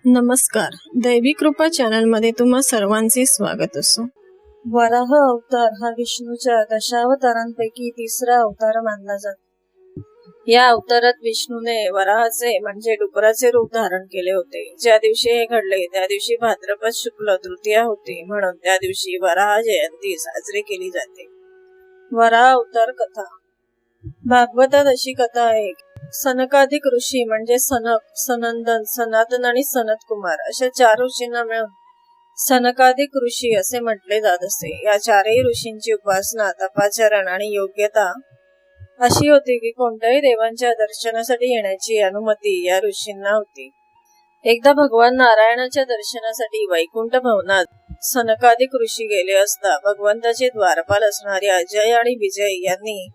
नमस्कार, दैवी कृपा चॅनल मध्ये तुम्हा सर्वांचे स्वागत असो। वराह अवतार हा विष्णूच्या दशावतारांपैकी तिसरा अवतार मानला जातो। या अवतारात विष्णूने वराहाचे म्हणजे डुकराचे रूप धारण केले होते। ज्या दिवशी हे घडले त्या दिवशी भाद्रपद शुक्ल तृतीया होती, म्हणून त्या दिवशी वराह जयंती साजरी केली जाते। वराह अवतार कथा। भागवतात अशी कथा आहे, सनकाधिक ऋषी म्हणजे सनक, सनंदन, सनातन आणि सनत कुमार अशा 4 ऋषींना मिळून सनकाधिक ऋषी असे म्हटले जात असे। या 4ही ऋषींची उपासना, तपाचरण आणि योग्यता अशी होती की कोणत्याही देवांच्या दर्शनासाठी येण्याची अनुमती या ऋषींना होती। एकदा भगवान नारायणाच्या दर्शनासाठी वैकुंठ भवनात सनकाधिक ऋषी गेले असता भगवंताचे द्वारपाल असणारे अजय आणि विजय यांनी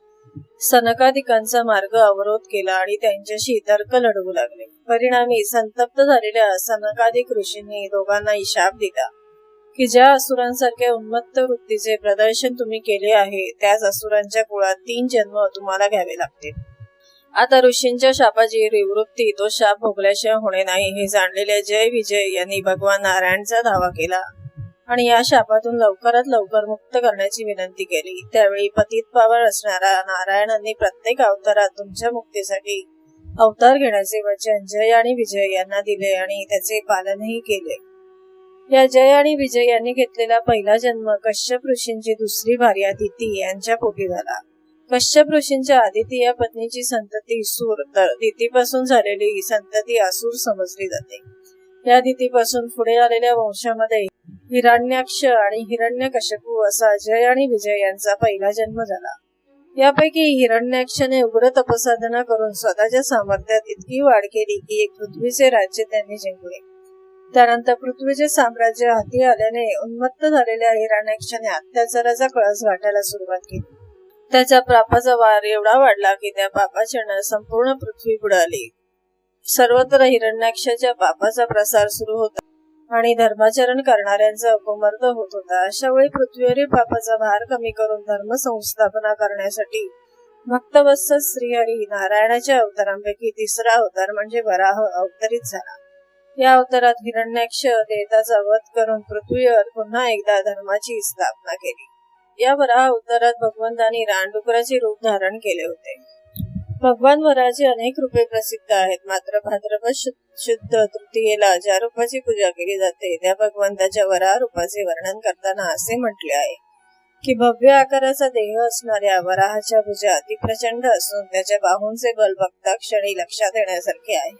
सनकाधिकांचा मार्ग अवरोध केला आणि त्यांच्याशी तर्क लढवू लागले। परिणामी संतप्त झालेल्या सनकाधिक ऋषींनी दोघांनाही शाप दिला की ज्या असुरांसारख्या उन्मत्त वृत्तीचे प्रदर्शन तुम्ही केले आहे त्याच असुरांच्या कुळात 3 जन्म तुम्हाला घ्यावे लागतील। आता ऋषींच्या शापाची निवृत्ती तो शाप भोगल्याशिवाय होणे नाही हे जाणलेले जय विजय यांनी भगवान नारायणचा धावा केला आणि या शापातून लवकरात लवकर मुक्त करण्याची विनंती केली। त्यावेळी पतित पावन असणाऱ्या नारायणांनी प्रत्येक अवतारात तुमच्या मुक्तीसाठी अवतार घेण्याचे वचन जय आणि विजय यांना दिले आणि त्याचे पालनही केले। या जय आणि विजय यांनी घेतलेला पहिला जन्म कश्यप ऋषींची दुसरी भार्या अदिती यांच्या पोटी झाला। कश्यप ऋषींच्या अदिती या पत्नीची संतती सूर तर दितीपासून झालेली संतती असुर समजली जाते। या दितीपासून पुढे आलेल्या वंशामध्ये हिरण्याक्ष आणि हिरण्यकश्यपू असा जय आणि विजय यांचा पहिला जन्म झाला। यापैकी हिरण्याक्षने उग्र तपसाधना करून स्वतःच्या सामर्थ्यात इतकी वाढ केली की एक पृथ्वीचे राज्य त्यांनी जिंकले। त्यानंतर पृथ्वीचे साम्राज्य हाती आल्याने उन्मत्त झालेल्या हिरण्याक्षने अत्याचाराचा कळस गाठायला सुरुवात केली। त्याच्या पापाचा वार एवढा वाढला की त्या पापाच्या संपूर्ण पृथ्वी बुडाली। सर्वत्र हिरण्याक्षाच्या पापाचा प्रसार सुरू होता आणि धर्माचरण करणाऱ्यांचा अपमर्द होत होता। अशा वेळी पृथ्वीवरील पापाचा भार कमी करून धर्म संस्थापना करण्यासाठी भक्तवत्सल श्रीहरी नारायणाच्या अवतारांपैकी तिसरा अवतार म्हणजे वराह अवतरित झाला। या अवतारात हिरण्याक्ष दैत्याचा वध करून पृथ्वीवर पुन्हा एकदा धर्माची स्थापना केली। या वराह अवतारात भगवंतांनी रानडुकराचे रूप धारण केले होते। भगवान वराहाचे अनेक रूपे प्रसिद्ध आहेत, मात्र भाद्रपद शुद्ध तृतीयेला ज्या रूपाची पूजा केली जाते त्या भगवंताच्या वराह रूपाचे वर्णन करताना असे म्हटले आहे की भव्य आकाराचा देह असणाऱ्या वराहाच्या भुजा अति प्रचंड असून त्याच्या बाहूंचे बल बघता क्षणी लक्षात येण्यासारखे आहे।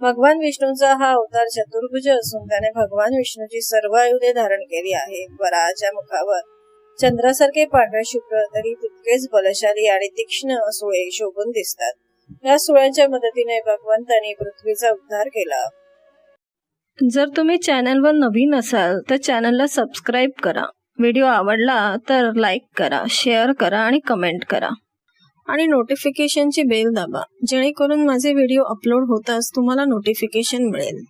भगवान विष्णूंचा हा अवतार चतुर्भुज असून त्याने भगवान विष्णूची सर्व आयुधे धारण केली आहेत। वराहाच्या मुखावर चंद्रासारखे पांढरे शुभ्र तरी तितकेच बलशाली आणि तीक्ष्ण सुळे शोभून दिसतात। या सुळ्यांच्या मदतीने भगवंतांनी पृथ्वीचा उद्धार केला। जर तुम्ही चॅनलवर नवीन असाल तर चॅनलला सबस्क्राईब करा, व्हिडिओ आवडला तर लाईक करा, शेअर करा आणि कमेंट करा आणि नोटिफिकेशनची बेल दाबा जेणेकरून माझे व्हिडिओ अपलोड होताच तुम्हाला नोटिफिकेशन मिळेल।